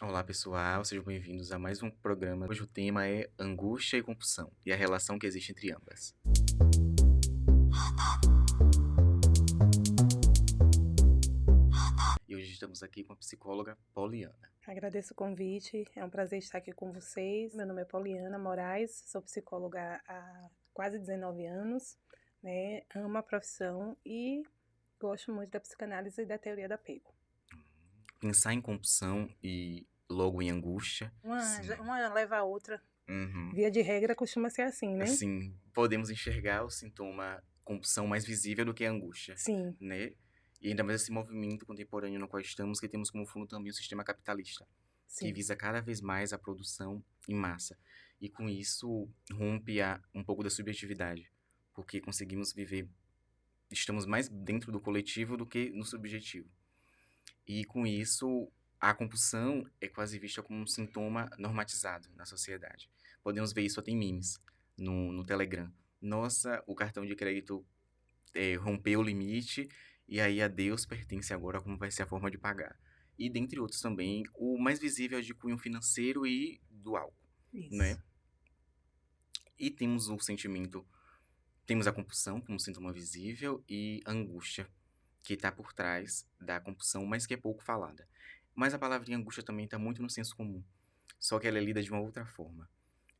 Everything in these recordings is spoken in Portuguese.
Olá, pessoal, sejam bem-vindos a mais um programa. Hoje o tema é angústia e compulsão e a relação que existe entre ambas. E hoje estamos aqui com a psicóloga Poliana. Agradeço o convite, é um prazer estar aqui com vocês. Meu nome é Poliana Moraes, sou psicóloga há quase 19 anos, né? Amo a profissão e gosto muito da psicanálise e da teoria do apego. Pensar em compulsão e logo em angústia, sim. Uma leva a outra, Uhum. via de regra costuma ser assim, né? Assim, podemos enxergar o sintoma compulsão mais visível do que a angústia, Sim, né? E ainda mais esse movimento contemporâneo no qual estamos, que temos como fundo também o sistema capitalista, que sim. visa cada vez mais a produção em massa. E com isso rompe um pouco da subjetividade, porque conseguimos viver, estamos mais dentro do coletivo do que no subjetivo. E com isso, a compulsão é quase vista como um sintoma normatizado na sociedade. Podemos ver isso até em memes no Telegram. Nossa, o cartão de crédito rompeu o limite e aí a Deus pertence agora como vai ser a forma de pagar. E dentre outros também, o mais visível é de cunho financeiro e do álcool, Isso. né? E temos o sentimento, temos a compulsão como sintoma visível e a angústia que está por trás da compulsão, mas que é pouco falada. Mas a palavrinha angústia também está muito no senso comum, só que ela é lida de uma outra forma.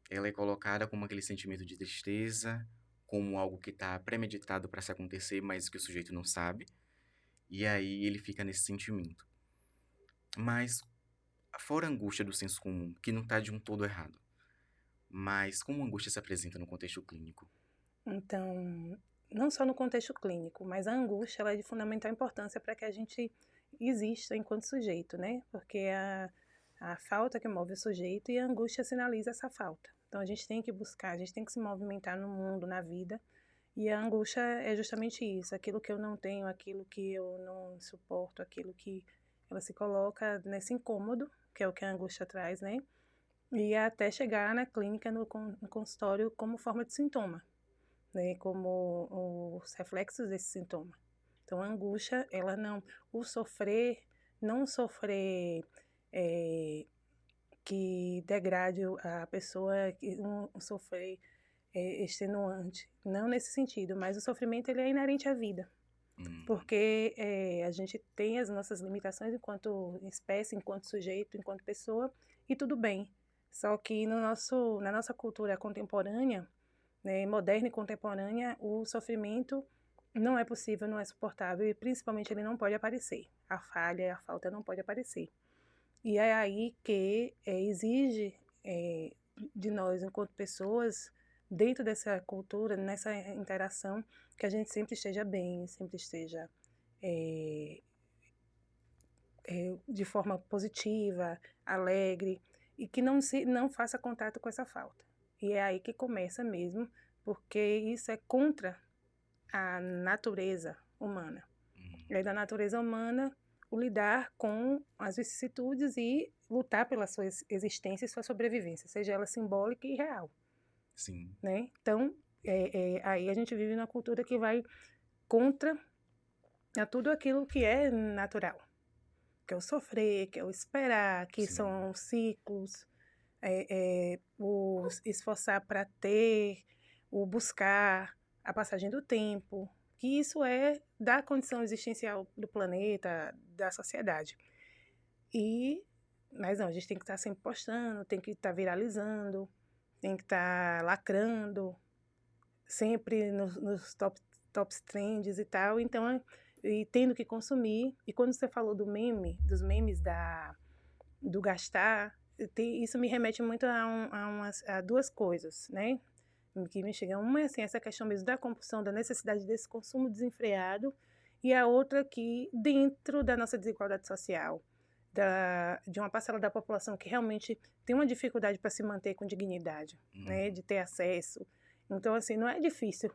Ela é colocada como aquele sentimento de tristeza, como algo que está premeditado para se acontecer, mas que o sujeito não sabe, e aí ele fica nesse sentimento. Mas, fora a angústia do senso comum, que não está de um todo errado, mas como a angústia se apresenta no contexto clínico? Então, não só no contexto clínico, mas a angústia ela é de fundamental importância para que a gente exista enquanto sujeito, né? Porque a falta que move o sujeito e a angústia sinaliza essa falta. Então, a gente tem que buscar, a gente tem que se movimentar no mundo, na vida, e a angústia é justamente isso, aquilo que eu não tenho, aquilo que eu não suporto, aquilo que ela se coloca nesse incômodo, que é o que a angústia traz, né? E até chegar na clínica, no consultório, como forma de sintoma, né, como os reflexos desse sintoma. Então, a angústia, ela não, o sofrer, não sofrer que degrade a pessoa, um sofrer extenuante, não nesse sentido, mas o sofrimento ele é inerente à vida, Hum, porque a gente tem as nossas limitações enquanto espécie, enquanto sujeito, enquanto pessoa, e tudo bem. Só que na nossa cultura contemporânea, né, moderna e contemporânea, o sofrimento não é possível, não é suportável e principalmente ele não pode aparecer. A falha, a falta não pode aparecer. E é aí que exige de nós, enquanto pessoas, dentro dessa cultura, nessa interação, que a gente sempre esteja bem, sempre esteja é, de forma positiva, alegre, e que não faça contato com essa falta. E é aí que começa mesmo, porque isso é contra a natureza humana. É da natureza humana o lidar com as vicissitudes e lutar pela sua existência e sua sobrevivência, seja ela simbólica e real, sim, né? Então, aí a gente vive numa cultura que vai contra a tudo aquilo que é natural, que é o sofrer, que é o esperar, que sim. são ciclos, o esforçar para ter, o buscar, a passagem do tempo, que isso é da condição existencial do planeta, da sociedade. Mas não, a gente tem que estar sempre postando, tem que estar viralizando, tem que estar lacrando, sempre nos tops trends e tal, então, e tendo que consumir. E quando você falou dos memes do gastar, isso me remete muito a duas coisas, né? Que me chegam. Uma é assim, essa questão mesmo da compulsão, da necessidade desse consumo desenfreado, e a outra que, dentro da nossa desigualdade social, de uma parcela da população que realmente tem uma dificuldade para se manter com dignidade, né? Uhum. De ter acesso. Então, assim, não é difícil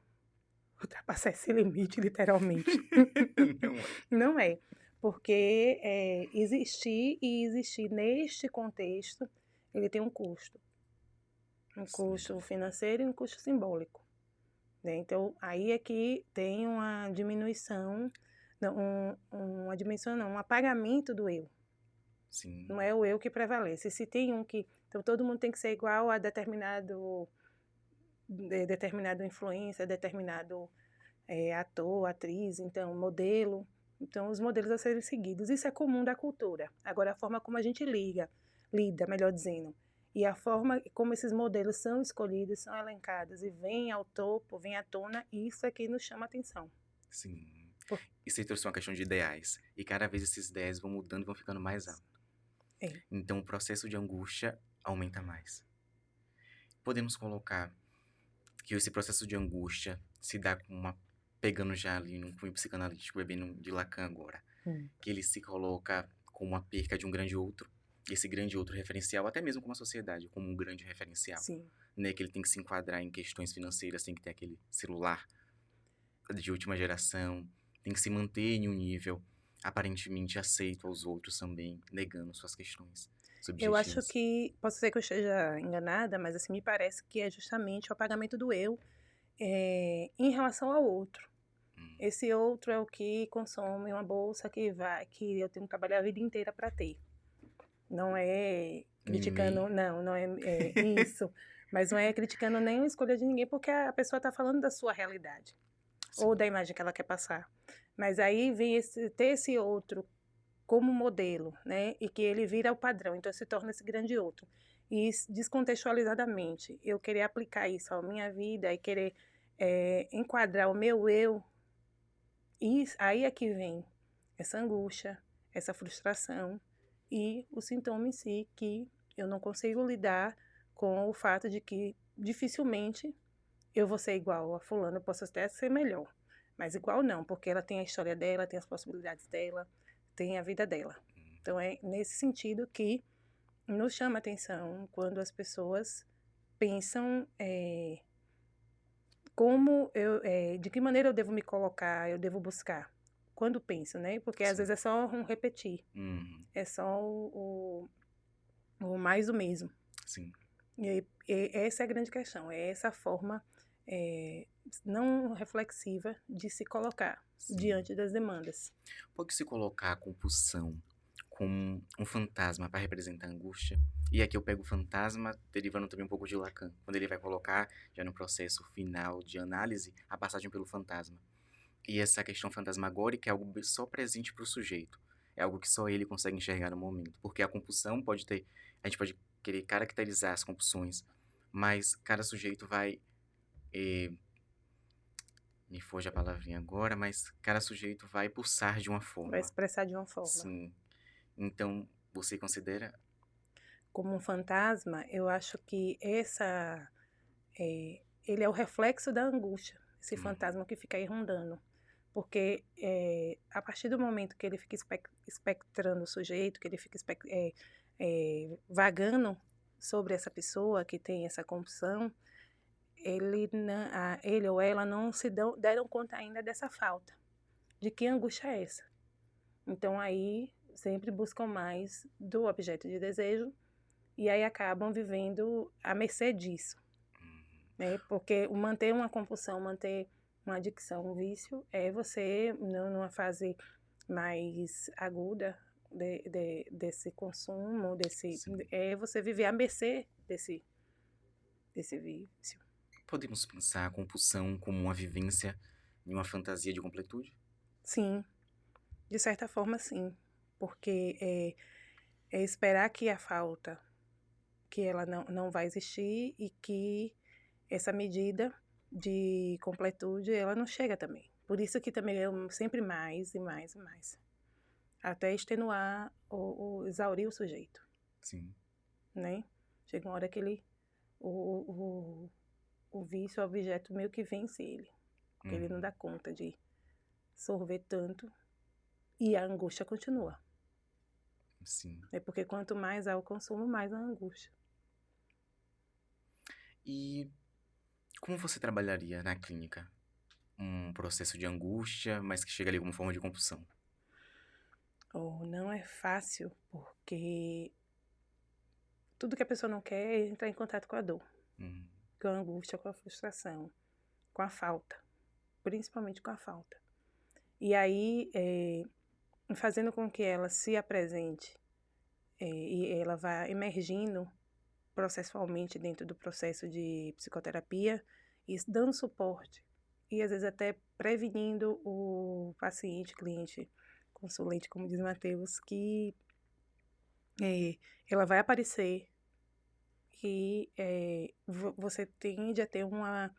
ultrapassar esse limite, literalmente. Não é. Não é, porque existir neste contexto, ele tem um custo Sim. financeiro e um custo simbólico, né? Então, aí é que tem uma diminuição, não, uma dimensão não, um apagamento do eu, Sim. Não é o eu que prevalece. Se tem um que... Então, todo mundo tem que ser igual a determinado influência, determinado ator, atriz, então, modelo. Então, os modelos a serem seguidos. Isso é comum da cultura. Agora, a forma como a gente lida, melhor dizendo, e a forma como esses modelos são escolhidos, são elencados e vêm ao topo, vêm à tona, isso é que nos chama a atenção. Sim. Por- E você trouxe uma questão de ideais. E cada vez esses ideais vão mudando e vão ficando mais altos. É. Então o processo de angústia aumenta mais. Podemos colocar que esse processo de angústia se dá com uma... Pegando já ali num cunho psicanalítico, bebendo de Lacan agora. Que ele se coloca como uma perca de um grande outro. E esse grande outro referencial, até mesmo como a sociedade, como um grande referencial. Sim. Né, que ele tem que se enquadrar em questões financeiras, tem que ter aquele celular de última geração, tem que se manter em um nível aparentemente aceito aos outros também, negando suas questões Eu acho subjetivas. que, posso ser que eu esteja enganada, mas assim, me parece que é justamente o apagamento do eu em relação ao outro. Hum, Esse outro é o que consome uma bolsa que eu tenho que trabalhar a vida inteira para ter. Não é mimimi. criticando, não é isso. Mas não é criticando nem a escolha de ninguém, porque a pessoa está falando da sua realidade, ou da Sim, imagem que ela quer passar. Mas aí vem ter esse outro como modelo, né? E que ele vira o padrão, então se torna esse grande outro. E descontextualizadamente, eu querer aplicar isso à minha vida e querer enquadrar o meu eu, e aí é que vem essa angústia, essa frustração e o sintoma em si, que eu não consigo lidar com o fato de que dificilmente eu vou ser igual a fulano, eu posso até ser melhor, mas igual não, porque ela tem a história dela, tem as possibilidades dela, tem a vida dela. Então é nesse sentido que nos chama a atenção quando as pessoas pensam de que maneira eu devo me colocar, eu devo buscar. Quando penso, né? Porque às sim. vezes é só um repetir, Uhum, é só o mais do mesmo. sim. E aí, essa é a grande questão, é essa forma é, não reflexiva de se colocar Sim. diante das demandas. Pode se colocar a compulsão como um fantasma para representar a angústia? E aqui eu pego o fantasma, derivando também um pouco de Lacan, quando ele vai colocar, já no processo final de análise, a passagem pelo fantasma. E essa questão fantasmagórica é algo só presente para o sujeito. É algo que só ele consegue enxergar no momento. Porque a compulsão pode ter... A gente pode querer caracterizar as compulsões, mas cada sujeito vai... me foge a palavrinha agora, mas cada sujeito vai pulsar de uma Vai forma. expressar de uma forma. Sim. Então, você considera... Como um fantasma, eu acho que ele é o reflexo da angústia, esse Uhum, fantasma que fica aí rondando. Porque a partir do momento que ele fica espectrando o sujeito, que ele fica vagando sobre essa pessoa que tem essa compulsão, ele ou ela não deram conta ainda dessa falta. De que angústia é essa? Então aí sempre buscam mais do objeto de desejo e aí acabam vivendo à mercê disso, uhum, né? Porque manter uma compulsão, manter uma adicção, um vício, é você, numa fase mais aguda desse consumo, sim. é você viver à mercê desse vício. Podemos pensar a compulsão como uma vivência em uma fantasia de completude? Sim, de certa forma, sim. Porque é esperar que a falta, que ela não vai existir e que essa medida de completude, ela não chega também. Por isso que também é sempre mais e mais e mais. Até extenuar ou exaurir o sujeito, Sim. né? Chega uma hora que o, o vício, o objeto meio que vence ele. Porque ele não Uhum, dá conta de sorver tanto e a angústia continua. sim. É porque quanto mais há o consumo, mais a angústia. E como você trabalharia na clínica um processo de angústia, mas que chega ali como forma de compulsão? Ou não é fácil, porque tudo que a pessoa não quer é entrar em contato com a dor, Uhum, com a angústia, com a frustração, com a falta, principalmente com a falta. E aí, fazendo com que ela se apresente e ela vai emergindo processualmente dentro do processo de psicoterapia e dando suporte e às vezes até prevenindo o paciente, cliente, consulente, como diz Matheus, que ela vai aparecer e você tende a ter uma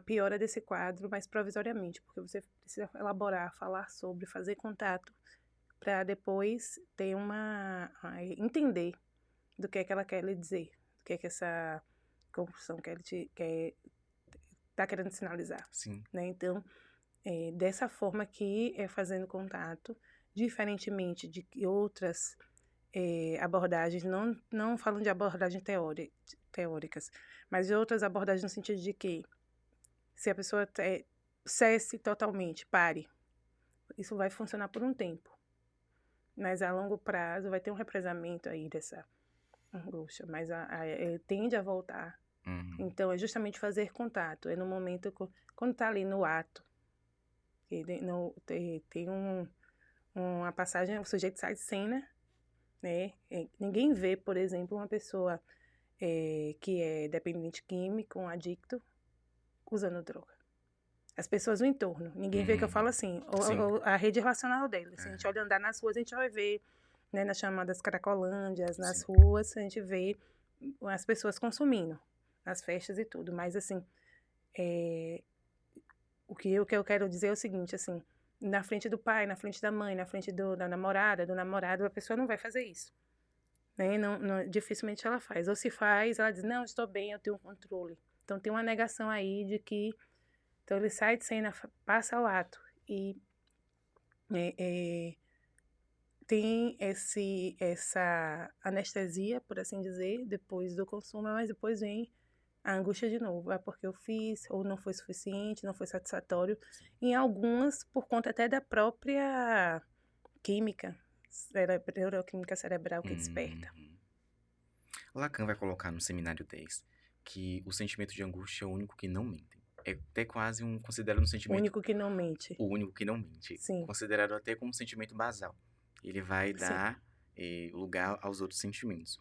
piora desse quadro, mas provisoriamente, porque você precisa elaborar, falar sobre, fazer contato, para depois ter entender do que é que ela quer lhe dizer, do que é que essa compulsão tá querendo sinalizar, Sim. né? Então, dessa forma aqui, fazendo contato, diferentemente de que outras abordagens, não falando de abordagens teóricas, mas de outras abordagens no sentido de que se a pessoa cesse totalmente, pare, isso vai funcionar por um tempo, mas a longo prazo vai ter um represamento aí dessa angústia, mas tende a voltar. Uhum. Então, é justamente fazer contato, é no momento, quando está ali no ato, tem uma passagem, o sujeito sai de cena, né? Ninguém vê, por exemplo, uma pessoa que é dependente químico, um adicto, usando droga. As pessoas no entorno, ninguém vê, que eu falo assim, a rede relacional dele. Se a gente olha andar nas ruas, a gente vai ver, né, nas chamadas cracolândias, nas ruas, a gente vê as pessoas consumindo, nas festas e tudo. Mas, assim, o que eu quero dizer é o seguinte, assim, na frente do pai, na frente da mãe, na frente da namorada, do namorado, a pessoa não vai fazer isso. Né? Dificilmente ela faz. Ou se faz, ela diz, não, estou bem, eu tenho controle. Então, tem uma negação aí de que... Então, ele sai de cena, passa ao ato. E tem essa anestesia, por assim dizer, depois do consumo, mas depois vem a angústia de novo. É porque eu fiz, ou não foi suficiente, não foi satisfatório. Em algumas, por conta até da própria química, neuroquímica cerebral que desperta. Lacan vai colocar no Seminário 10 que o sentimento de angústia é o único que não mente. É até quase considerado um sentimento... O único que não mente. O único que não mente. Sim. Considerado até como um sentimento basal. Ele vai dar lugar aos outros sentimentos.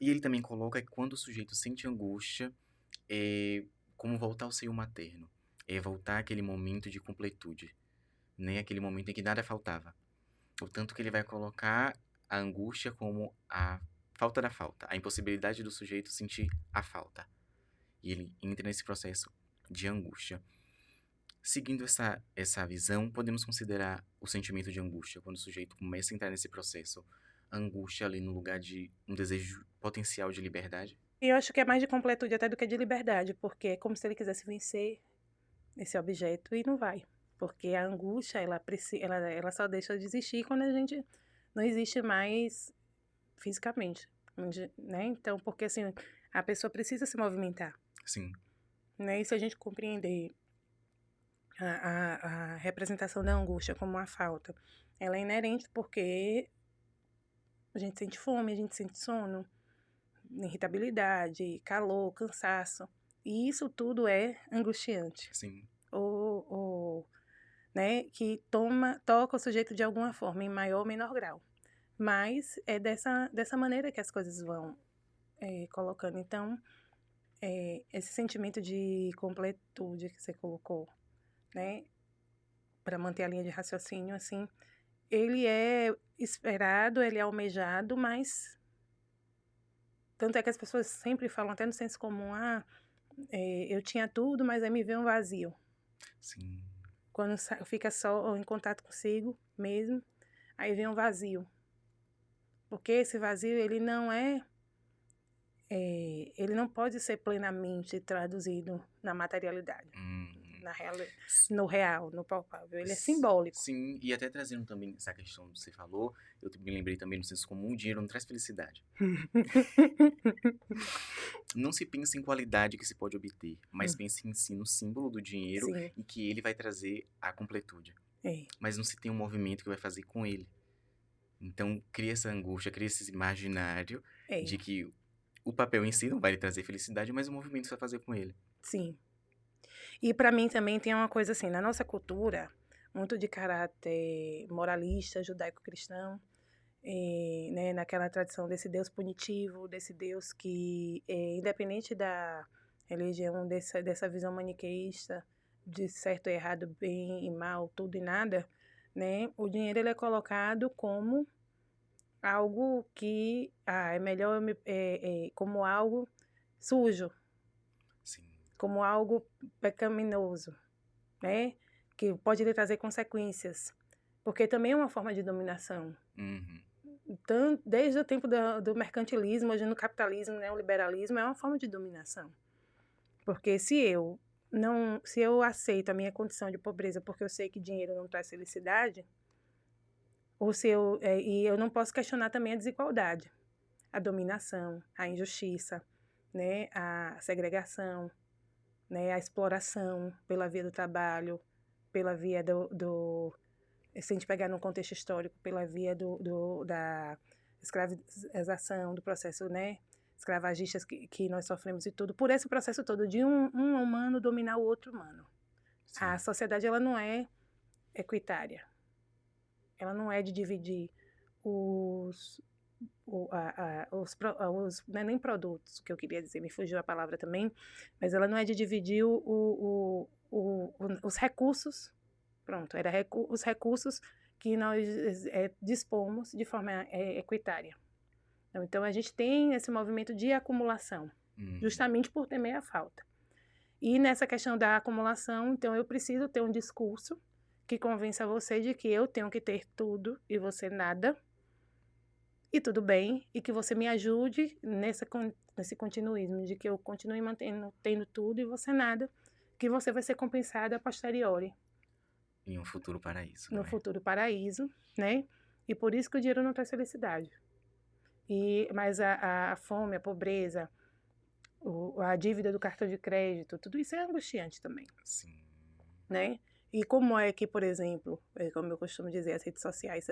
E ele também coloca que quando o sujeito sente angústia, é como voltar ao seio materno. É voltar àquele momento de completude. Né? Aquele momento em que nada faltava. O tanto que ele vai colocar a angústia como a falta da falta. A impossibilidade do sujeito sentir a falta. E ele entra nesse processo de angústia. Seguindo essa visão, podemos considerar o sentimento de angústia, quando o sujeito começa a entrar nesse processo, a angústia ali no lugar de um desejo potencial de liberdade? E eu acho que é mais de completude até do que de liberdade, porque é como se ele quisesse vencer esse objeto e não vai. Porque a angústia, ela só deixa de existir quando a gente não existe mais fisicamente, né? Então, porque assim, a pessoa precisa se movimentar. Sim. Né? E se a gente compreender a representação da angústia como uma falta, ela é inerente porque a gente sente fome, a gente sente sono, irritabilidade, calor, cansaço. E isso tudo é angustiante. Sim. Né, que toca o sujeito de alguma forma, em maior ou menor grau. Mas é dessa maneira que as coisas vão colocando. Então, esse sentimento de completude que você colocou, né, para manter a linha de raciocínio, assim, ele é esperado, ele é almejado, mas tanto é que as pessoas sempre falam, até no senso comum, eu tinha tudo, mas aí me veio um vazio. Sim. Quando fica só ou em contato consigo mesmo, aí vem um vazio. Porque esse vazio, ele não pode ser plenamente traduzido na materialidade. No real, no palpável. Ele é simbólico. Sim, e até trazendo também essa questão que você falou, eu me lembrei também no senso comum, o dinheiro não traz felicidade. Não se pensa em qualidade que se pode obter, mas pense em si no símbolo do dinheiro e que ele vai trazer a completude. Mas não se tem um movimento que vai fazer com ele. Então, cria essa angústia, cria esse imaginário de que o papel em si não vai lhe trazer felicidade, mas o movimento vai fazer com ele. Sim. E para mim também tem uma coisa assim, na nossa cultura, muito de caráter moralista, judaico-cristão, né, naquela tradição desse Deus punitivo, desse Deus que, independente da religião, dessa visão maniqueísta, de certo e errado, bem e mal, tudo e nada, né, o dinheiro ele é colocado como algo que é melhor como algo sujo, Sim. como algo pecaminoso, né? Que pode lhe trazer consequências, porque também é uma forma de dominação. Uhum. Então, desde o tempo do mercantilismo, hoje no capitalismo, né, o liberalismo é uma forma de dominação. Porque se eu aceito a minha condição de pobreza porque eu sei que dinheiro não traz felicidade, ou se eu, e eu não posso questionar também a desigualdade, a dominação, a injustiça, né, a segregação, né, a exploração pela via do trabalho, pela via se a gente pegar num contexto histórico, pela via da escravização, do processo, né, escravagistas que nós sofremos e tudo, por esse processo todo de um humano dominar o outro humano. Sim. A sociedade, ela não é equitária. Ela não é de dividir não é nem produtos, que eu queria dizer, me fugiu a palavra também, mas ela não é de dividir os recursos, pronto, os recursos que nós dispomos de forma equitária. Então, a gente tem esse movimento de acumulação, justamente por temer a falta. E nessa questão da acumulação, então, eu preciso ter um discurso que convença você de que eu tenho que ter tudo e você nada, e tudo bem, e que você me ajude nesse continuismo, de que eu continue tendo tudo e você nada, que você vai ser compensada a posteriori. Em um futuro paraíso, No não é? futuro paraíso, né? E por isso que o dinheiro não traz felicidade. Mas a fome, a pobreza, a dívida do cartão de crédito, tudo isso é angustiante também. Sim. Né? E como é que, por exemplo, como eu costumo dizer, as redes sociais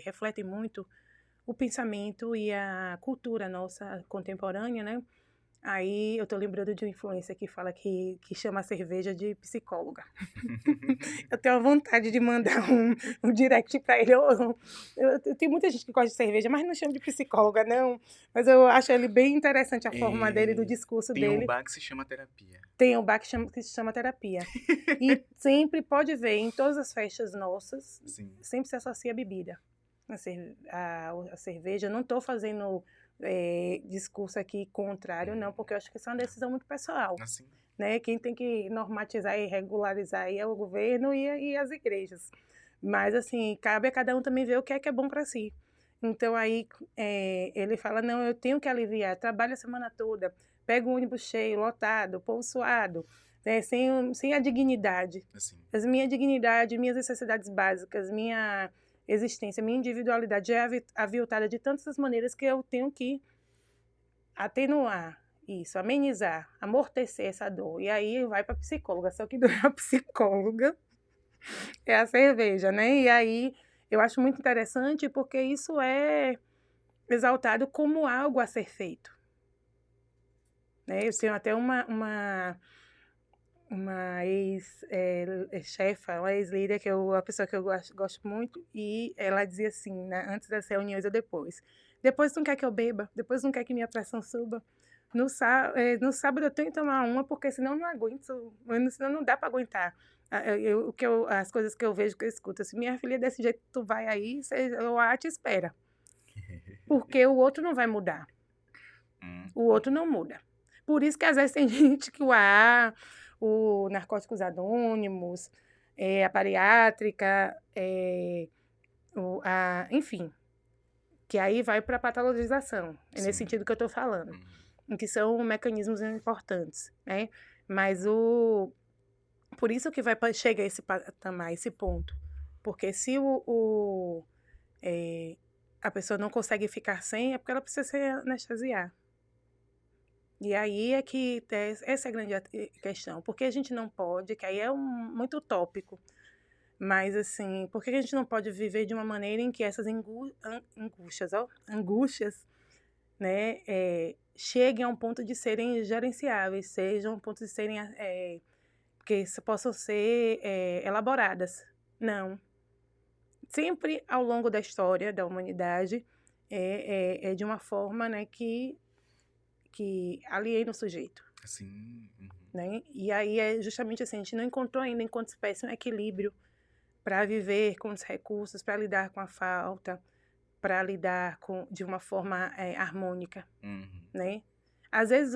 refletem muito o pensamento e a cultura nossa contemporânea, né? Aí eu tô lembrando de uma influência que fala que chama a cerveja de psicóloga. Eu tenho a vontade de mandar um direct para ele. Eu tenho muita gente que gosta de cerveja, mas não chama de psicóloga, não. Mas eu acho ele bem interessante a forma dele, do discurso Tem um dele. bar que se chama terapia. Tem um bar que se chama terapia. E sempre pode ver, em todas as festas nossas, Sim. sempre se associa a bebida. A cerveja, eu não estou fazendo discurso aqui contrário, não, porque eu acho que isso é uma decisão muito pessoal. Assim. Né? Quem tem que normatizar e regularizar aí é o governo e as igrejas. Mas, assim, cabe a cada um também ver o que é bom para si. Então, aí, ele fala, não, eu tenho que aliviar, trabalho a semana toda, pego um ônibus cheio, lotado, povo suado, né? sem a dignidade. Assim. A minha dignidade, minhas necessidades básicas, minha existência, minha individualidade já é aviltada de tantas maneiras que eu tenho que atenuar isso, amenizar, amortecer essa dor. E aí vai para a psicóloga, só que não é a psicóloga, é a cerveja, né? E aí eu acho muito interessante porque isso é exaltado como algo a ser feito. Né? Eu tenho até uma ex-chefa, uma ex-líder, uma pessoa que eu gosto muito, e ela dizia assim, né, antes das reuniões ou depois. Depois não quer que eu beba, depois não quer que minha pressão suba. No sábado eu tenho que tomar uma, porque senão eu não aguento, senão não dá para aguentar. As coisas que eu vejo, que eu escuto, assim, minha filha, desse jeito tu vai aí, o ar te espera. Porque o outro não vai mudar. O outro não muda. Por isso que às vezes tem gente que o Narcóticos Anônimos, a bariátrica, enfim, que aí vai para a patologização. É nesse sentido que eu estou falando. Que são mecanismos importantes, né? Mas por isso que chega a esse patamar, esse ponto. Porque se a pessoa não consegue ficar sem, é porque ela precisa se anestesiar. E aí é que essa é a grande questão. Porque a gente não pode, que aí é muito utópico, mas assim, por que a gente não pode viver de uma maneira em que essas angústias, né, cheguem a um ponto de serem gerenciáveis, sejam a um ponto de serem, que possam ser elaboradas? Não. Sempre ao longo da história da humanidade, é de uma forma, né, que aliena o sujeito, Assim. né? E aí é justamente assim, a gente não encontrou ainda, enquanto espécie, um equilíbrio para viver com os recursos, para lidar com a falta, para lidar de uma forma harmônica, Uhum. né? Às vezes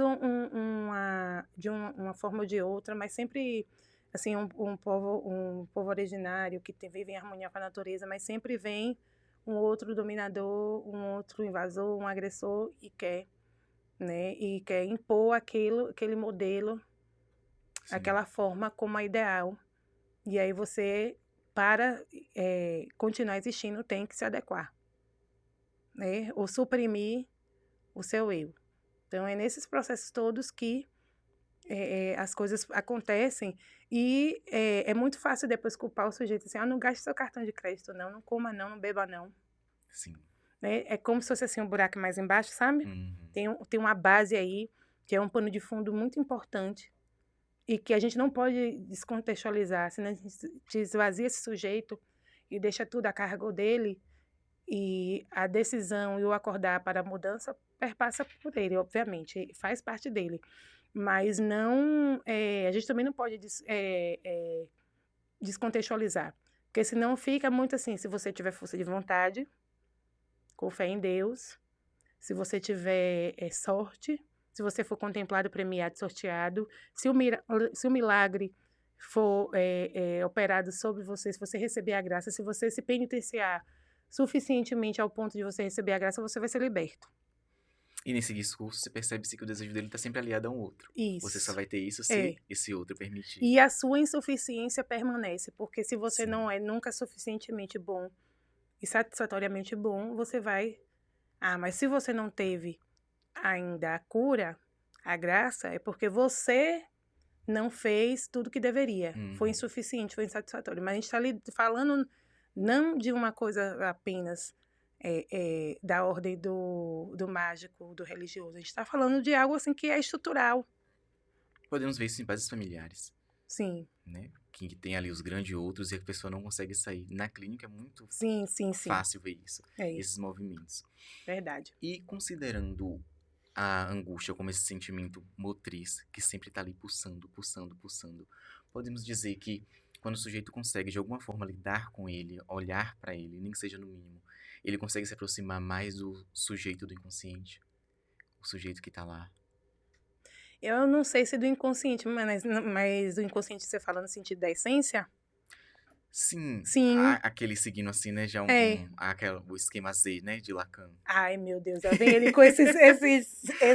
de uma forma ou de outra, mas sempre assim um povo originário que vive em harmonia com a natureza, mas sempre vem um outro dominador, um outro invasor, um agressor e quer, né? E quer impor aquele modelo, Sim. aquela forma como a ideal. E aí você, para continuar existindo, tem que se adequar, né? Ou suprimir o seu eu. Então, é nesses processos todos que as coisas acontecem e é muito fácil depois culpar o sujeito assim, não gaste seu cartão de crédito não coma não beba não. Sim. Né? É como se fosse assim um buraco mais embaixo, sabe? Uhum. Tem uma base aí, que é um pano de fundo muito importante e que a gente não pode descontextualizar, senão a gente esvazia esse sujeito e deixa tudo a cargo dele e a decisão e o acordar para a mudança perpassa por ele, obviamente, faz parte dele. Mas não, a gente também não pode descontextualizar, porque senão fica muito assim, se você tiver força de vontade, com fé em Deus, se você tiver sorte, se você for contemplado, premiado, sorteado, se o milagre for operado sobre você, se você receber a graça, se você se penitenciar suficientemente ao ponto de você receber a graça, você vai ser liberto. E nesse discurso você percebe-se que o desejo dele está sempre aliado a um outro. Você só Isso. vai ter isso se esse outro permitir. E a sua insuficiência permanece, porque se você Sim. não é nunca suficientemente bom e satisfatoriamente bom, você vai... mas se você não teve ainda a cura, a graça, é porque você não fez tudo que deveria. Foi insuficiente, foi insatisfatório. Mas a gente está ali falando não de uma coisa apenas da ordem do mágico, do religioso. A gente está falando de algo assim que é estrutural. Podemos ver isso em bases familiares, Sim, né? Que tem ali os grandes outros e a pessoa não consegue sair. Na clínica é muito sim. fácil ver isso, É isso, esses movimentos. verdade. E considerando a angústia como esse sentimento motriz que sempre está ali pulsando, pulsando, pulsando, podemos dizer que quando o sujeito consegue de alguma forma lidar com ele, olhar para ele, nem que seja no mínimo, ele consegue se aproximar mais do sujeito do inconsciente, o sujeito que está lá. Eu não sei se do inconsciente, mas do inconsciente você fala no sentido da essência? Sim, Sim, aquele seguindo assim, né, já é. o esquema Z, né, de Lacan. Ai, meu Deus, já vem ele com esses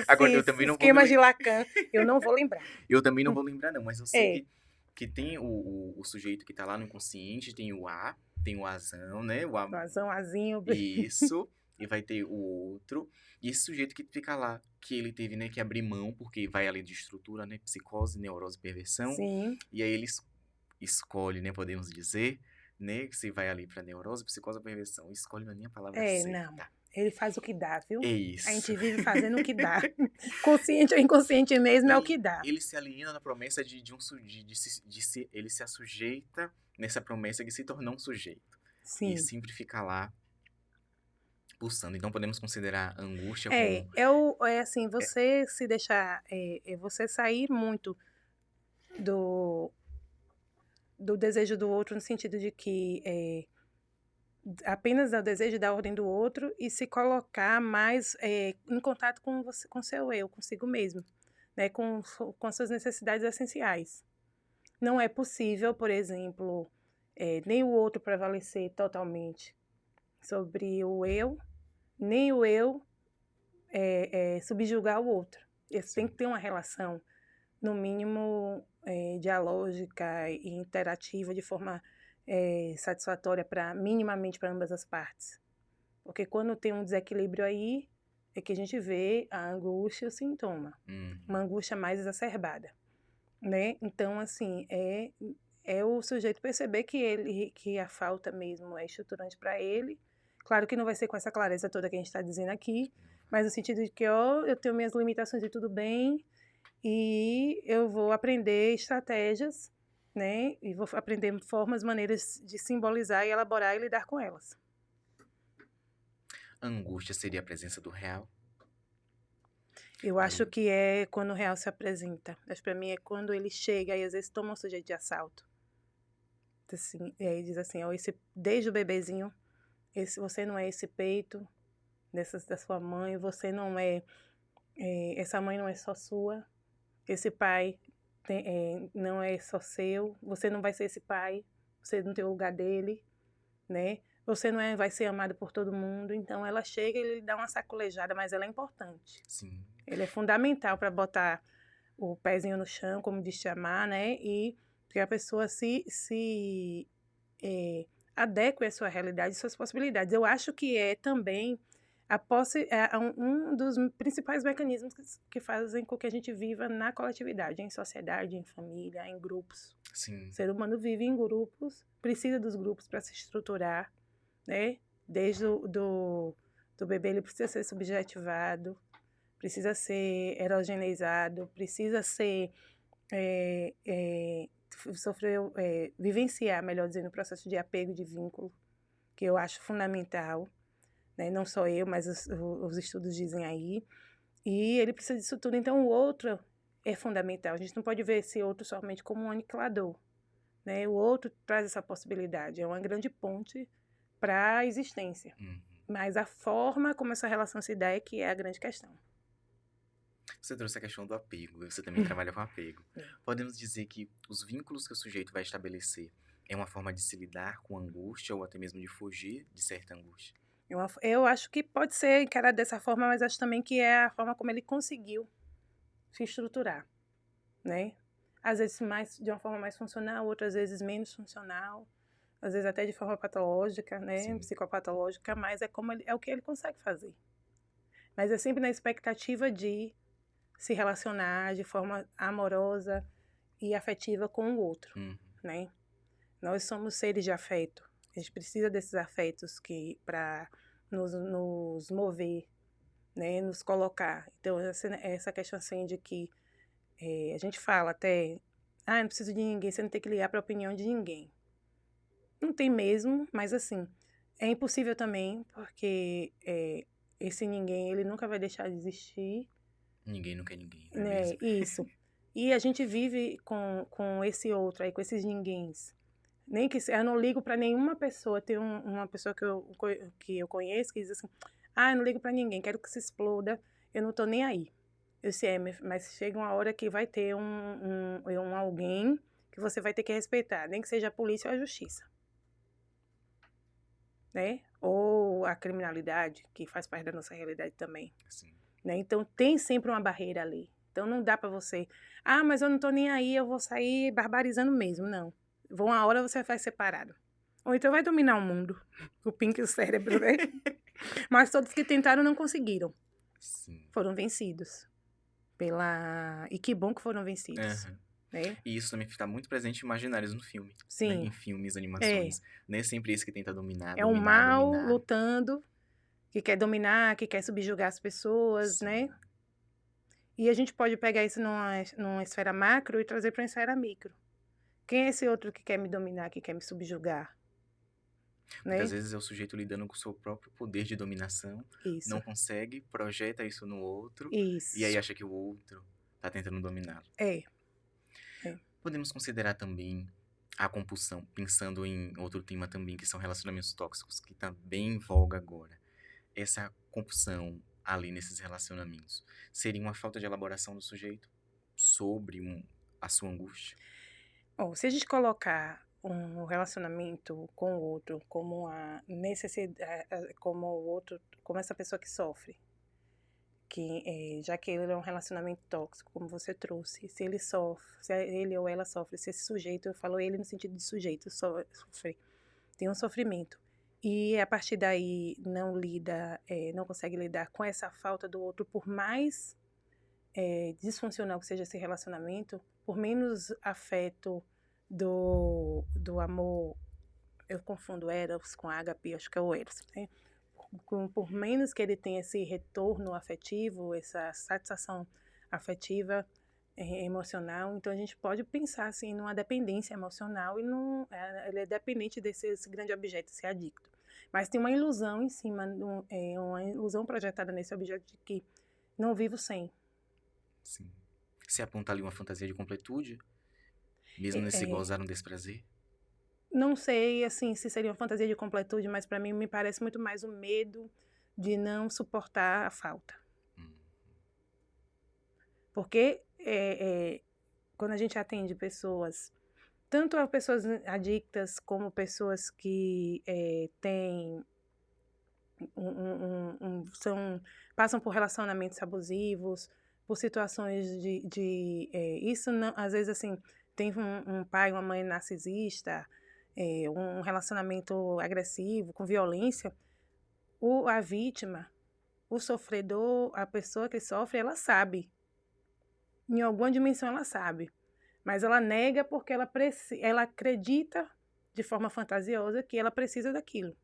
Agora, eu também não vou esquemas de Lacan. Eu não vou lembrar. Eu também não vou lembrar, não, mas eu sei É, que tem o sujeito que tá lá no inconsciente, tem o A, tem o Azão, né? vazão, azinho. Isso, e vai ter o outro. E esse sujeito que fica lá, que ele teve, né, que abrir mão, porque vai além de estrutura, né? Psicose, neurose, perversão. Sim, E aí ele escolhe, né, podemos dizer, né? Se vai ali pra neurose, psicose ou perversão. Escolhe não é nem a palavra não. certa. Ele faz o que dá, viu? É A isso. gente vive fazendo o que dá. Consciente ou inconsciente mesmo é o que dá. Ele se aliena na promessa ele se assujeita nessa promessa de se tornar um sujeito. E Sim. sempre fica lá pulsando. Então podemos considerar a angústia como. É assim, você se deixar, você sair muito do desejo do outro no sentido de que apenas é o desejo da ordem do outro e se colocar mais em contato com você, com seu eu, consigo mesmo, né, com as suas necessidades essenciais. Não é possível, por exemplo, nem o outro prevalecer totalmente sobre o eu, nem o eu subjugar o outro. Eles têm que ter uma relação, no mínimo, dialógica e interativa, de forma satisfatória minimamente para ambas as partes. Porque quando tem um desequilíbrio aí, é que a gente vê a angústia e o sintoma. Uma angústia mais exacerbada, né? Então, assim, é o sujeito perceber que a falta mesmo é estruturante para ele. Claro que não vai ser com essa clareza toda que a gente está dizendo aqui, mas no sentido de que, eu tenho minhas limitações e tudo bem, e eu vou aprender estratégias, né? E vou aprender formas, maneiras de simbolizar e elaborar e lidar com elas. Angústia seria a presença do real? Eu acho Ali. que é quando o real se apresenta. Acho que pra mim é quando ele chega e às vezes toma um sujeito de assalto. Assim, e aí diz assim, ó, desde o bebezinho, você não é esse peito da sua mãe, você não essa mãe não é só sua, esse pai não é só seu, você não vai ser esse pai, você não tem o lugar dele, né? Você não vai ser amado por todo mundo. Então ela chega e ele dá uma sacolejada, mas ela é importante. Sim. Ele é fundamental para botar o pezinho no chão, como diz chamar, né? E que a pessoa se adeque à sua realidade e suas possibilidades. Eu acho que é também um dos principais mecanismos que fazem com que a gente viva na coletividade, em sociedade, em família, em grupos. Sim. O ser humano vive em grupos, precisa dos grupos para se estruturar, né? Desde do bebê, ele precisa ser subjetivado, precisa ser erogeneizado, precisa ser vivenciar, melhor dizendo, o processo de apego e de vínculo, que eu acho fundamental, né? Não só eu, mas os estudos dizem aí. E ele precisa disso tudo. Então, o outro é fundamental. A gente não pode ver esse outro somente como um aniquilador, né? O outro traz essa possibilidade. É uma grande ponte para a existência. Mas a forma como essa relação se dá é que é a grande questão. Você trouxe a questão do apego, você também trabalha com apego. Podemos dizer que os vínculos que o sujeito vai estabelecer é uma forma de se lidar com a angústia ou até mesmo de fugir de certa angústia? Eu acho que pode ser encarado dessa forma, mas acho também que é a forma como ele conseguiu se estruturar, né? Às vezes de uma forma mais funcional, outras vezes menos funcional, às vezes até de forma patológica, né? Sim. Psicopatológica, mas é o que ele consegue fazer. Mas é sempre na expectativa de se relacionar de forma amorosa e afetiva com o outro, né? Nós somos seres de afeto. A gente precisa desses afetos para nos mover, né? Nos colocar. Então, essa questão assim de que a gente fala até, não preciso de ninguém, você não tem que ligar para a opinião de ninguém. Não tem mesmo, mas assim, é impossível também, porque esse ninguém, ele nunca vai deixar de existir. Ninguém nunca é ninguém, não é Né? mesmo? Isso. E a gente vive com esse outro aí, com esses ninguéms. Nem que eu não ligo para nenhuma pessoa. Tem uma pessoa que eu conheço que diz assim: eu não ligo para ninguém, quero que se exploda, eu não tô nem aí. Eu sei, mas chega uma hora que vai ter um alguém que você vai ter que respeitar, nem que seja a polícia ou a justiça. Né? Ou a criminalidade, que faz parte da nossa realidade também. Sim. Né? Então tem sempre uma barreira ali. Então não dá para você, mas eu não tô nem aí, eu vou sair barbarizando mesmo, não. Uma hora você vai separado. Ou então vai dominar o mundo, o pink e o cérebro, né? Mas todos que tentaram não conseguiram. Sim. Foram vencidos. E que bom que foram vencidos. Né? E isso também está muito presente em imaginários no filme. Sim. Né? Em filmes, animações. Não é sempre esse que tenta dominar, É o mal lutando, que quer dominar, que quer subjugar as pessoas, sim, né? E a gente pode pegar isso numa esfera macro e trazer para uma esfera micro. Quem é esse outro que quer me dominar, que quer me subjugar? Muitas vezes é o sujeito lidando com o seu próprio poder de dominação, não consegue, projeta isso no outro, e aí acha que o outro está tentando dominá-lo. Podemos considerar também a compulsão, pensando em outro tema também, que são relacionamentos tóxicos, que está bem em voga agora. Essa compulsão ali nesses relacionamentos seria uma falta de elaboração do sujeito sobre a sua angústia? Se a gente colocar um relacionamento com o outro como a necessidade, como essa pessoa que sofre, já que ele é um relacionamento tóxico, como você trouxe, se ele sofre, se ele ou ela sofre, se esse sujeito, eu falo ele no sentido de sujeito, sofre, tem um sofrimento, e a partir daí não consegue lidar com essa falta do outro, por mais disfuncional que seja esse relacionamento, por menos afeto do amor, eu confundo Eros com ágape, acho que é o Eros, né? Por menos que ele tenha esse retorno afetivo, essa satisfação afetiva, emocional, então a gente pode pensar assim numa dependência emocional e ele é dependente desse grande objeto, esse adicto. Mas tem uma ilusão em cima, uma ilusão projetada nesse objeto de que não vivo sem. Sim. Se aponta ali uma fantasia de completude, mesmo É, nesse é, gozar um desprazer? não sei, assim, se seria uma fantasia de completude, mas para mim me parece muito mais o medo de não suportar a falta. Hum. Porque quando a gente atende pessoas, tanto a pessoas adictas como pessoas que têm passam por relacionamentos abusivos, por situações isso não, às vezes assim, tem um pai, uma mãe narcisista, um relacionamento agressivo, com violência, a vítima, o sofredor, a pessoa que sofre, ela sabe. Em alguma dimensão ela sabe. Mas ela nega porque ela acredita de forma fantasiosa que ela precisa daquilo.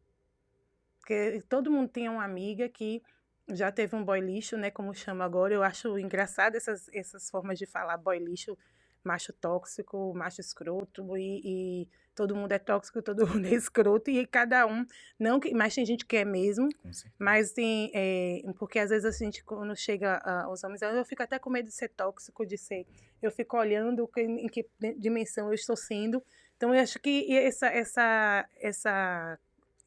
Porque todo mundo tem uma amiga que já teve um boy lixo, né? Como chama agora. Eu acho engraçado essas formas de falar boy lixo, macho tóxico, macho escroto, e todo mundo é tóxico, todo mundo é escroto, e cada um. Não que, mas tem gente que é mesmo, Com certeza. mas tem. Porque às vezes a gente, quando chega aos homens, eu fico até com medo de ser tóxico, de ser. Eu fico olhando em que dimensão eu estou sendo. Então, eu acho que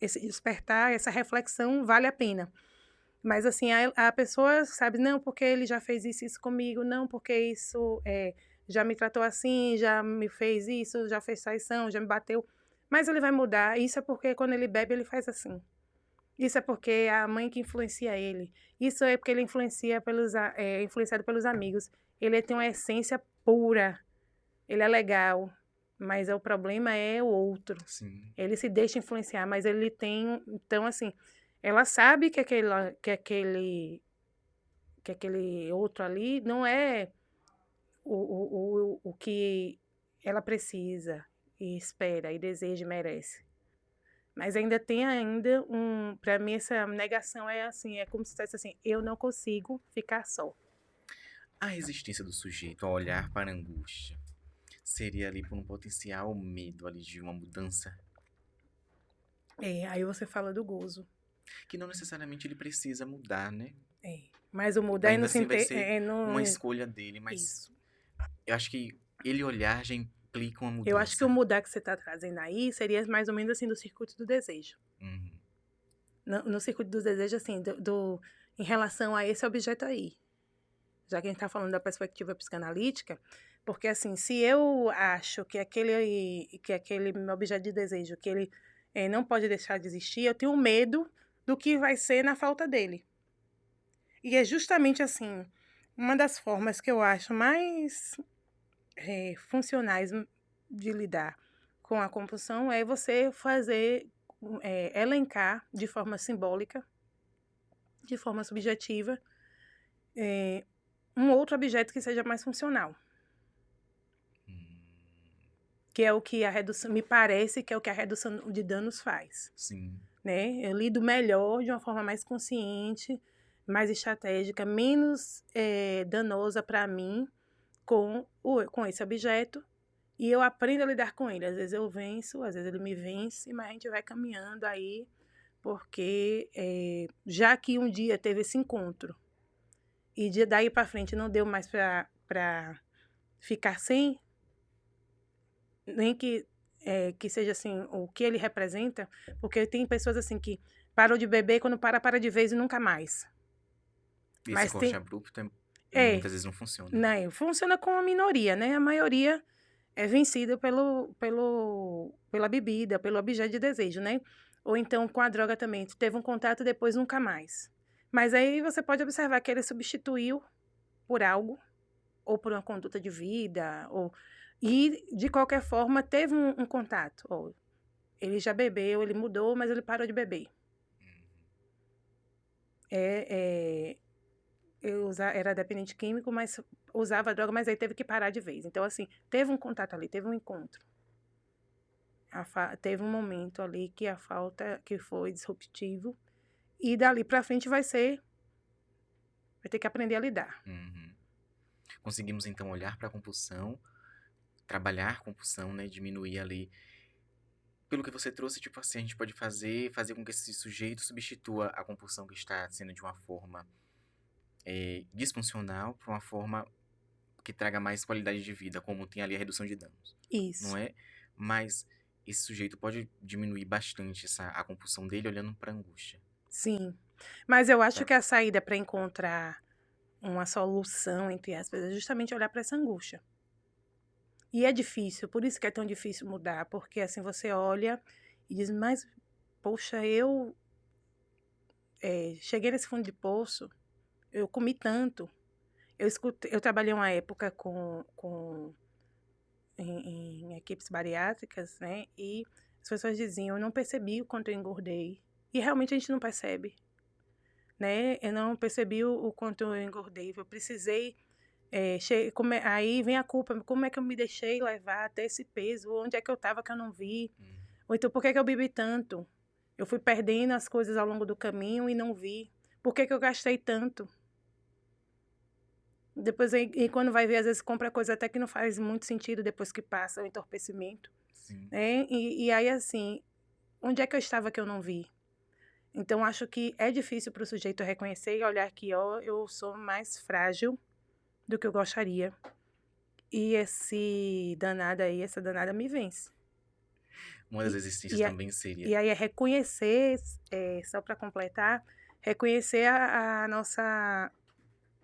esse despertar, essa reflexão vale a pena. Mas assim, a pessoa sabe, não, porque ele já fez isso comigo, não, porque isso já me tratou assim, já me fez isso, já fez traição, já me bateu. Mas ele vai mudar. Isso é porque quando ele bebe, ele faz assim. Isso é porque é a mãe que influencia ele. Isso é porque ele é influenciado pelos amigos. Ele tem uma essência pura. Ele é legal. Mas o problema é o outro. Sim. Ele se deixa influenciar, mas ele tem. Então, assim, ela sabe que aquele outro ali não é o que ela precisa e espera e deseja e merece. Mas ainda tem para mim essa negação é assim, é como se fosse assim, eu não consigo ficar só. A resistência do sujeito ao olhar para a angústia seria ali por um potencial medo ali de uma mudança Aí você fala do gozo. que não necessariamente ele precisa mudar, né? Mas o mudar é Ainda no assim vai sentido. ser uma escolha dele, mas Isso. eu acho que ele olhar já implica uma Eu acho que o mudança. mudar que você está trazendo aí seria mais ou menos assim do circuito do desejo. Uhum. No circuito do desejo, assim, em relação a esse objeto aí. Já que a gente está falando da perspectiva psicanalítica, porque assim, se eu acho que aquele meu objeto de desejo, que ele não pode deixar de existir, eu tenho medo do que vai ser na falta dele. E é justamente assim, uma das formas que eu acho mais funcionais de lidar com a compulsão é você elencar de forma simbólica, de forma subjetiva, um outro objeto que seja mais funcional. Que é o que a redução, me parece que é o que a redução de danos faz. Sim. Né? Eu lido melhor, de uma forma mais consciente, mais estratégica, menos danosa para mim com esse objeto, e eu aprendo a lidar com ele. Às vezes eu venço, às vezes ele me vence, mas a gente vai caminhando aí, porque já que um dia teve esse encontro, e daí para frente não deu mais para ficar sem, nem que seja assim, o que ele representa, porque tem pessoas assim que param de beber, quando para de vez e nunca mais. Esse Mas corte tem. abrupto muitas É, vezes não funciona. né, funciona com a minoria, né? A maioria é vencida pela bebida, pelo objeto de desejo, né? Ou então com a droga também. Tu teve um contato e depois nunca mais. Mas aí você pode observar que ele substituiu por algo, ou por uma conduta de vida, e de qualquer forma teve um contato. Ou ele já bebeu, ele mudou, mas ele parou de beber. Era dependente químico, mas usava droga, mas aí teve que parar de vez. Então, assim, teve um contato ali, teve um encontro. Teve um momento ali que a falta, que foi disruptivo, e dali pra frente vai ter que aprender a lidar. Uhum. Conseguimos então olhar para a compulsão, trabalhar a compulsão, né, diminuir ali pelo que você trouxe, tipo assim, a gente pode fazer com que esse sujeito substitua a compulsão que está sendo de uma forma disfuncional por uma forma que traga mais qualidade de vida, como tem ali a redução de danos, não Isso. é? Mas esse sujeito pode diminuir bastante a compulsão dele olhando para a angústia, Sim. Mas eu acho tá? que a saída para encontrar uma solução, entre aspas, é justamente olhar para essa angústia. E é difícil, por isso que é tão difícil mudar, porque assim você olha e diz, mas, poxa, eu cheguei nesse fundo de poço, eu comi tanto. Eu trabalhei uma época em equipes bariátricas, né? E as pessoas diziam, eu não percebi o quanto eu engordei. E realmente a gente não percebe, né? Eu não percebi o quanto eu engordei. Eu precisei. Aí vem a culpa, como é que eu me deixei levar até esse peso? Onde é que eu estava que eu não vi? Hum, Ou então, por que que eu bebi tanto? Eu fui perdendo as coisas ao longo do caminho e não vi. Por que que eu gastei tanto? Depois, e quando vai ver, às vezes compra coisa até que não faz muito sentido depois que passa o entorpecimento, sim. né? E aí, assim, onde é que eu estava que eu não vi? Então, acho que é difícil para o sujeito reconhecer e olhar que, ó, eu sou mais frágil do que eu gostaria. E essa danada me vence. Uma das E, existências e, a- também seria, e aí é reconhecer, só para completar, reconhecer a nossa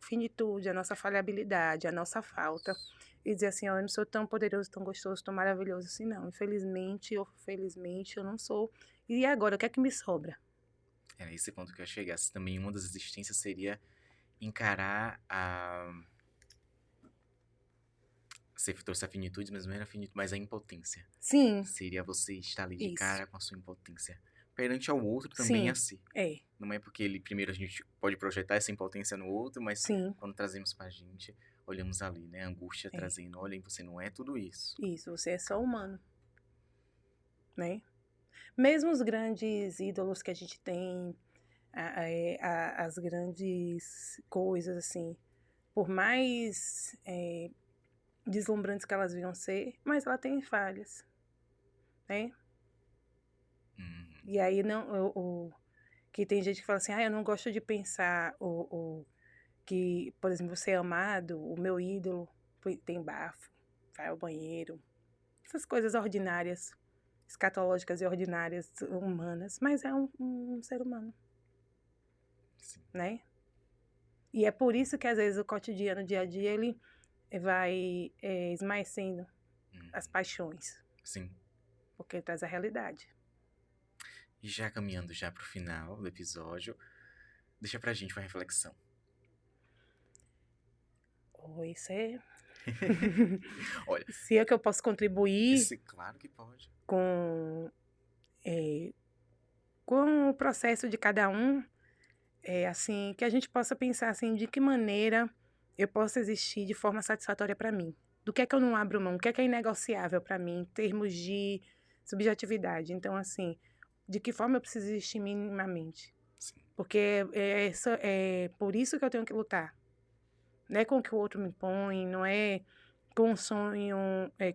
finitude, a nossa falhabilidade, a nossa falta. E dizer assim, ó, eu não sou tão poderoso, tão gostoso, tão maravilhoso assim, não. Infelizmente ou felizmente eu não sou. E agora, o que é que me sobra? era esse ponto que eu ia chegar. Também uma das existências seria encarar a... Você trouxe a finitude, mas não era a finitude, mas a impotência. Sim, Seria você estar ali de isso. cara com a sua impotência. Perante ao outro também é Sim, assim. é, Não é porque ele primeiro a gente pode projetar essa impotência no outro, mas sim, quando trazemos pra gente, olhamos ali, né? A angústia é. trazendo, olha, você não é tudo isso. Isso, você é só Calma. humano, né? Mesmo os grandes ídolos que a gente tem, as grandes coisas, assim, por mais deslumbrantes que elas venham ser, mas ela tem falhas, né? Uhum. E aí não, que tem gente que fala assim, eu não gosto de pensar que, por exemplo, ser amado, o meu ídolo tem bafo, vai ao banheiro, essas coisas ordinárias, escatológicas e ordinárias, humanas, mas é um ser humano, Sim. né? E é por isso que às vezes o cotidiano, o dia a dia, ele vai esmaecendo Uhum. as paixões, Sim. porque traz a realidade. E já caminhando já pro final do episódio, deixa pra gente uma reflexão. Isso é. Olha, Se é que eu posso contribuir esse, claro que pode. com, eh, com o processo de cada um, assim, que a gente possa pensar assim, de que maneira eu posso existir de forma satisfatória para mim. Do que é que eu não abro mão? O que é inegociável para mim em termos de subjetividade? Então, assim, de que forma eu preciso existir minimamente? Sim. Porque é por isso que eu tenho que lutar. Não é com o que o outro me impõe, não é com o sonho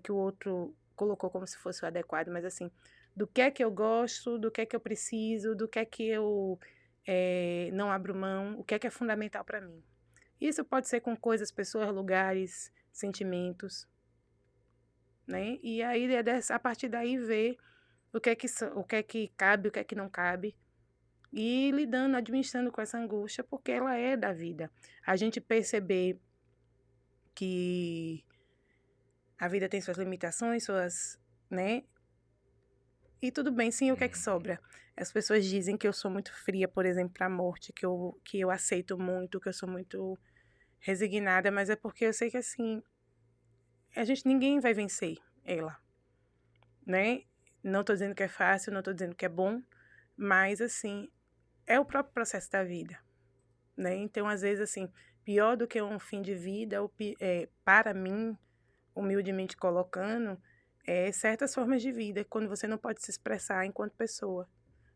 que o outro colocou como se fosse o adequado, mas assim, do que é que eu gosto, do que é que eu preciso, do que é que eu não abro mão, o que é fundamental para mim. Isso pode ser com coisas, pessoas, lugares, sentimentos, né? E aí, a partir daí, ver o que é que cabe, o que é que não cabe, e lidando, administrando com essa angústia, porque ela é da vida. A gente perceber que a vida tem suas limitações, suas, né? E tudo bem, sim, o que é que Uhum. sobra? As pessoas dizem que eu sou muito fria, por exemplo, para a morte, que eu aceito muito, que eu sou muito resignada, mas é porque eu sei que, assim, ninguém vai vencer ela, né? Não tô dizendo que é fácil, não tô dizendo que é bom, mas, assim, é o próprio processo da vida, né? Então, às vezes, assim, pior do que um fim de vida, para mim, humildemente colocando, certas formas de vida, quando você não pode se expressar enquanto pessoa,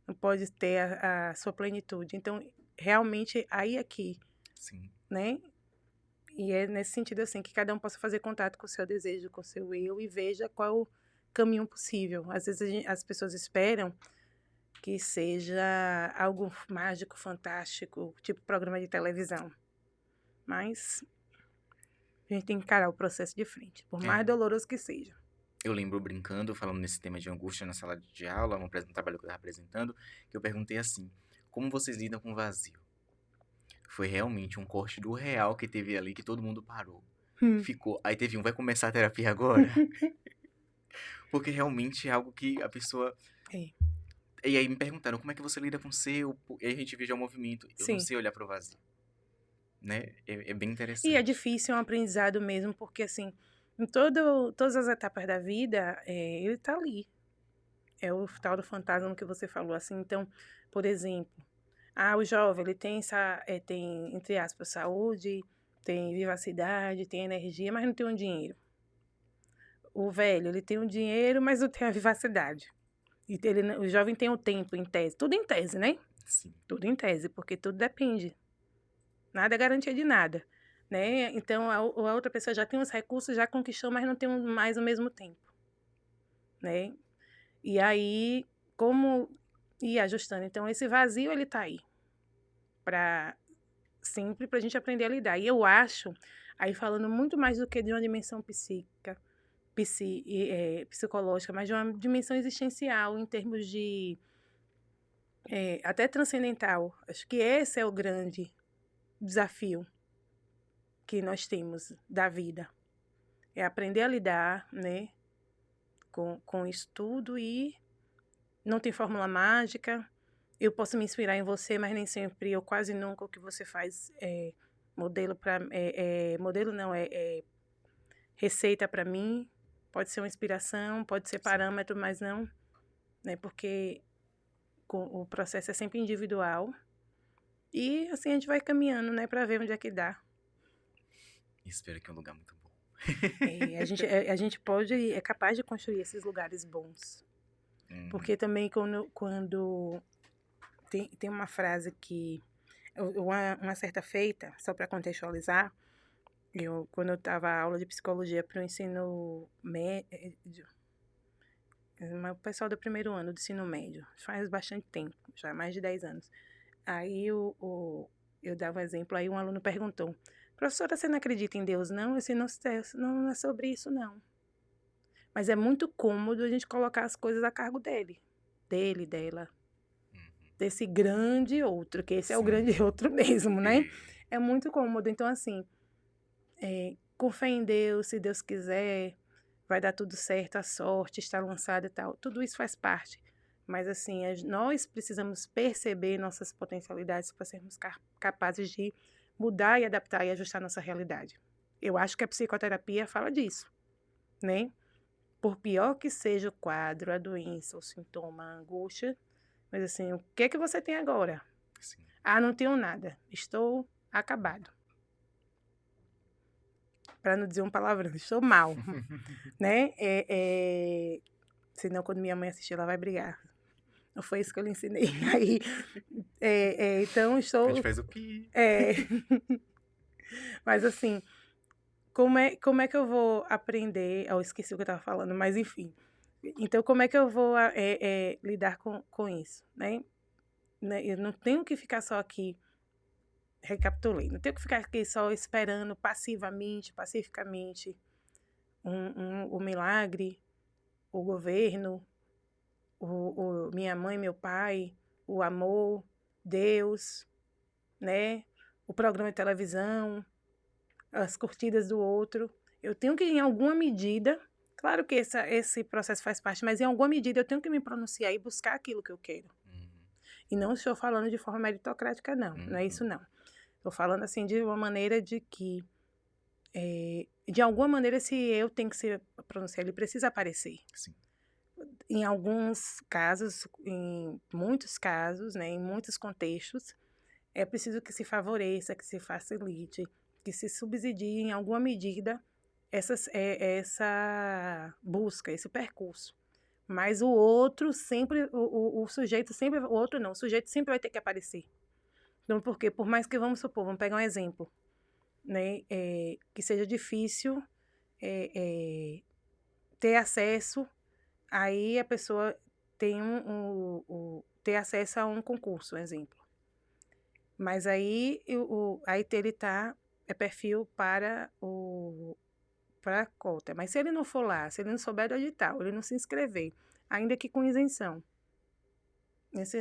não pode ter a sua plenitude. Então, realmente, aí aqui, Sim. né? E é nesse sentido, assim, que cada um possa fazer contato com o seu desejo, com o seu eu, e veja qual caminho possível. Às vezes as pessoas esperam que seja algo mágico, fantástico, tipo programa de televisão. Mas a gente tem que encarar o processo de frente, por mais É. doloroso que seja. Eu lembro brincando, falando nesse tema de angústia na sala de aula, um trabalho que eu estava apresentando, que eu perguntei assim: como vocês lidam com o vazio? Foi realmente um corte do real que teve ali, que todo mundo parou. Ficou. Aí teve um, vai começar a terapia agora? Porque realmente é algo que a pessoa. É. E aí me perguntaram, como é que você lida com o seu? E aí a gente vê já o movimento. Eu não Sim. sei olhar pro vazio. Né? É bem E é interessante. difícil, é um aprendizado mesmo, porque assim, em todas as etapas da vida, ele tá ali. É o tal do fantasma que você falou, assim. Então, por exemplo, o jovem, ele tem, tem, entre aspas, saúde, tem vivacidade, tem energia, mas não tem um dinheiro. O velho, ele tem um dinheiro, mas não tem a vivacidade. E o jovem tem o tempo, em tese. Tudo em tese, né? Sim. Tudo em tese, porque tudo depende. Nada é garantia de nada, né? Então, a outra pessoa já tem os recursos, já conquistou, mas não tem mais o mesmo tempo, né? E aí, como ir ajustando? Então, esse vazio, ele tá aí. Sempre pra gente aprender a lidar. E eu acho, aí falando muito mais do que de uma dimensão psíquica, psicológica, mas de uma dimensão existencial, em termos de até transcendental. Acho que esse é o grande desafio que nós temos da vida. É aprender a lidar, né, com isso tudo, e não tem fórmula mágica. Eu posso me inspirar em você, mas nem sempre, ou quase nunca, o que você faz é modelo para... modelo não, receita para mim. Pode ser uma inspiração, pode ser parâmetro, mas não, né, porque o processo é sempre individual. E assim a gente vai caminhando, né, para ver onde é que dá. Espero que é um lugar muito bom. A gente é capaz de construir esses lugares bons. Porque também quando tem uma frase que, uma certa feita, só para contextualizar, quando eu estava aula de psicologia para o ensino médio, o pessoal do primeiro ano do ensino médio, faz bastante tempo, já mais de 10 anos. Aí eu dava um exemplo, aí um aluno perguntou: professora, você não acredita em Deus, não? Eu disse, não é sobre isso, não. Mas é muito cômodo a gente colocar as coisas a cargo dele, dela, desse grande outro, que esse é o grande outro mesmo, né? É muito cômodo. Então, assim, com fé em Deus, se Deus quiser, vai dar tudo certo, a sorte está lançada e tal. Tudo isso faz parte. Mas, assim, nós precisamos perceber nossas potencialidades para sermos capazes de mudar e adaptar e ajustar nossa realidade. Eu acho que a psicoterapia fala disso, né? Por pior que seja o quadro, a doença, o sintoma, a angústia, mas assim, o que é que você tem agora? Sim. Não tenho nada. Estou acabado. Para não dizer um palavrão, estou mal, né? Senão, quando minha mãe assistir, ela vai brigar. Não foi isso que eu lhe ensinei. Aí, então, estou... A gente faz o quê? Mas, assim, como é que eu vou aprender... Eu esqueci o que eu estava falando, mas, enfim. Então, como é que eu vou lidar com isso, né? Eu não tenho que ficar só aqui, recapitulei, não tenho que ficar aqui só esperando pacificamente, o milagre, o governo, minha mãe, meu pai, o amor, Deus, né? O programa de televisão, as curtidas do outro. Eu tenho que, em alguma medida, claro que esse processo faz parte, mas em alguma medida eu tenho que me pronunciar e buscar aquilo que eu quero. E não estou falando de forma meritocrática, não. Não é isso, não. Estou falando, assim, de uma maneira de que, de alguma maneira, se eu tenho que se pronunciar, ele precisa aparecer. Sim. Em alguns casos, em muitos casos, né, em muitos contextos, é preciso que se favoreça, que se facilite, que se subsidie, em alguma medida, essa busca, esse percurso. Mas o outro sempre, o sujeito sempre, o outro não, o sujeito sempre vai ter que aparecer. Então, porque por mais que, vamos supor, vamos pegar um exemplo, né, que seja difícil ter acesso aí a pessoa tem ter acesso a um concurso, um exemplo. Mas aí aí ele é perfil para a cota. Mas se ele não for lá, se ele não souber do edital, ele não se inscrever, ainda que com isenção,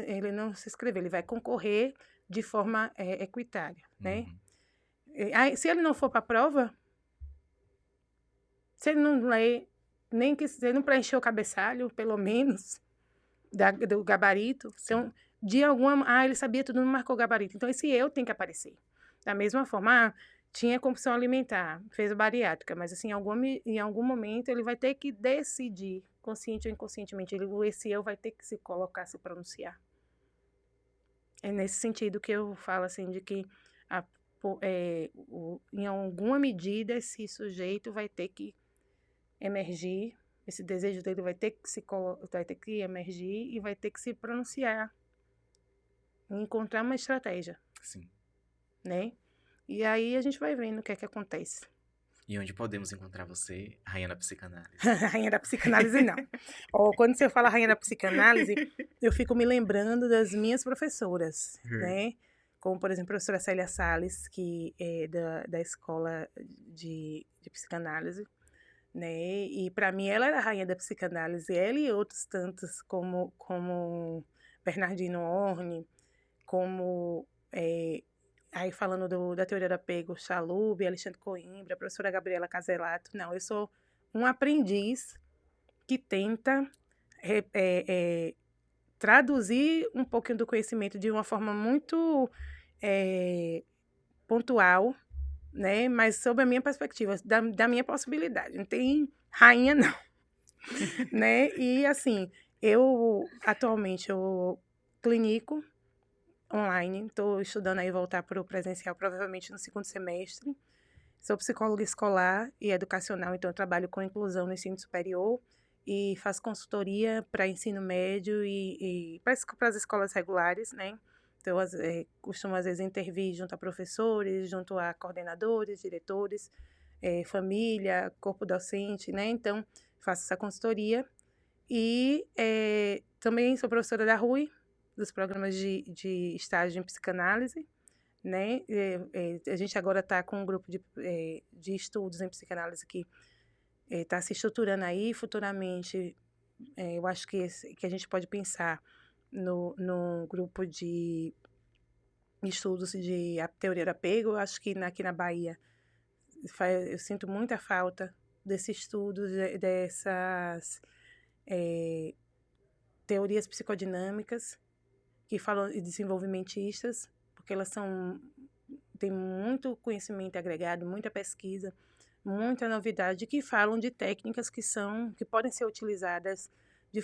ele não se inscrever, ele vai concorrer de forma equitária, né? Uhum. Aí, se ele não for para a prova, se ele não ler, nem que se ele não preencher o cabeçalho, pelo menos, do gabarito, então, Sim. de alguma... ele sabia tudo, não marcou o gabarito. Então, esse eu tem que aparecer. Da mesma forma, tinha compulsão alimentar, fez a bariátrica, mas, assim, em algum momento, ele vai ter que decidir, consciente ou inconscientemente, esse eu vai ter que se colocar, se pronunciar. É nesse sentido que eu falo, assim, de que em alguma medida esse sujeito vai ter que emergir, esse desejo dele vai ter que emergir e vai ter que se pronunciar, encontrar uma estratégia, Sim. né? E aí a gente vai vendo o que é que acontece. E onde podemos encontrar você, rainha da psicanálise? Rainha da psicanálise, não. Quando você fala rainha da psicanálise, eu fico me lembrando das minhas professoras, né? Como, por exemplo, a professora Célia Salles, que é da escola de psicanálise, né? E para mim ela era a rainha da psicanálise, ela e outros tantos, como Bernardino Orne, como aí falando da teoria do apego, Chalub, Alexandre Coimbra, a professora Gabriela Caselato. Não, eu sou um aprendiz que tenta traduzir um pouquinho do conhecimento de uma forma muito pontual, né? Mas sob a minha perspectiva, da minha possibilidade. Não tem rainha, não. Né? E, assim, atualmente, eu clinico online, estou estudando aí voltar para o presencial, provavelmente no segundo semestre. Sou psicóloga escolar e educacional, então eu trabalho com inclusão no ensino superior e faço consultoria para ensino médio e para as escolas regulares, né? Então, costumo, às vezes, intervir junto a professores, junto a coordenadores, diretores, família, corpo docente, né? Então, faço essa consultoria. E também sou professora da RUI, dos programas de estágio em psicanálise, né? A gente agora está com um grupo de estudos em psicanálise que está se estruturando aí. Futuramente, eu acho que a gente pode pensar no grupo de estudos de teoria do apego. Eu acho que aqui na Bahia eu sinto muita falta desses estudos, dessas teorias psicodinâmicas que falam de desenvolvimentistas, porque elas têm muito conhecimento agregado, muita pesquisa, muita novidade, que falam de técnicas que podem ser utilizadas de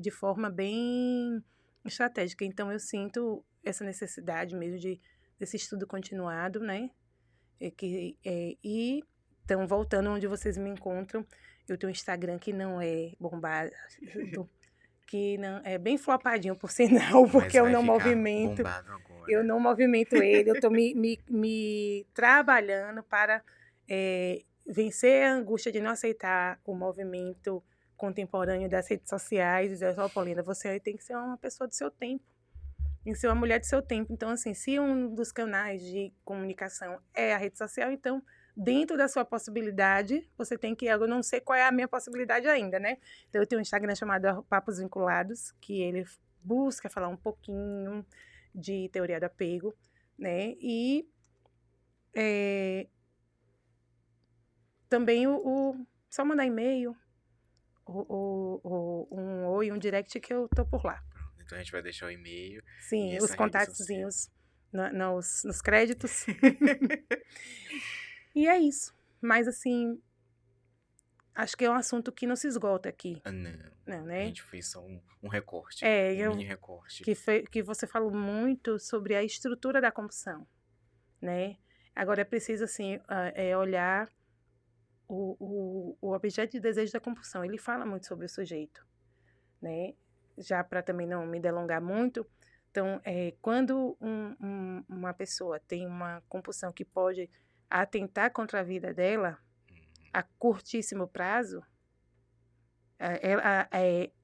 de forma bem estratégica. Então, eu sinto essa necessidade mesmo desse estudo continuado, né? E então, voltando onde vocês me encontram, eu tenho um Instagram que não é bombado, que não é bem flopadinho, por sinal, porque Mas vai ficar bombado eu agora. não movimento ele, eu estou me trabalhando para vencer a angústia de não aceitar o movimento contemporâneo das redes sociais e dizer, Paulina, você tem que ser uma pessoa do seu tempo, tem que ser uma mulher do seu tempo. Então, assim, se um dos canais de comunicação é a rede social, então, dentro da sua possibilidade, você tem que... Eu não sei qual é a minha possibilidade ainda, né? Então, eu tenho um Instagram chamado Papos Vinculados, que ele busca falar um pouquinho de teoria do apego, né? E também só mandar e-mail, um oi, um direct, que eu tô por lá. Então a gente vai deixar o e-mail e Sim, os essa rede social. contatozinhos nos créditos. E é isso. Mas, assim, acho que é um assunto que não se esgota aqui. Não. Não, A né? gente fez só um recorte, É, mini recorte. que você falou muito sobre a estrutura da compulsão, né? Agora é preciso, assim, olhar o objeto de desejo da compulsão. Ele fala muito sobre o sujeito, né? Já para também não me delongar muito. Então, quando uma pessoa tem uma compulsão que pode atentar contra a vida dela a curtíssimo prazo,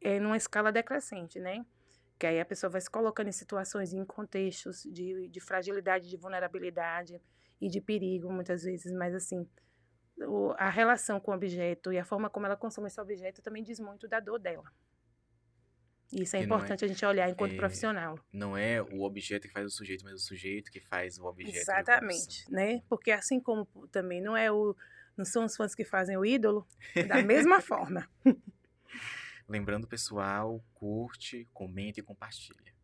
É numa escala decrescente, né? Que aí a pessoa vai se colocando em situações, em contextos de fragilidade, de vulnerabilidade e de perigo, muitas vezes, mas assim, a relação com o objeto e a forma como ela consome esse objeto também diz muito da dor dela. Isso é Que não é, importante a gente olhar enquanto é, profissional. não é o objeto que faz o sujeito, mas o sujeito que faz o objeto de compulsão. Exatamente, né? Porque assim como também não são os fãs que fazem o ídolo, da mesma forma. Lembrando, pessoal, curte, comenta e compartilha.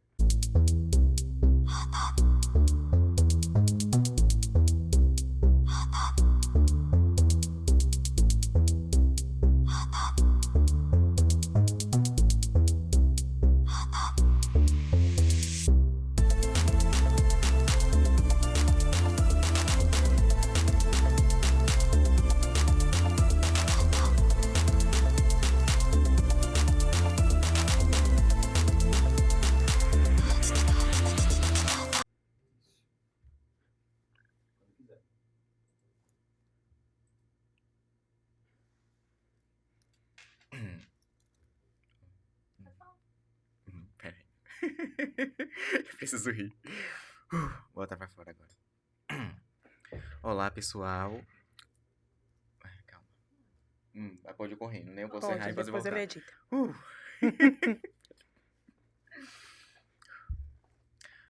Pera aí. Preciso rir. Vou botar pra fora agora. Olá, pessoal. Calma. Pode ir correndo, né? Eu posso errar Pode, e fazer depois ele voltar. edita.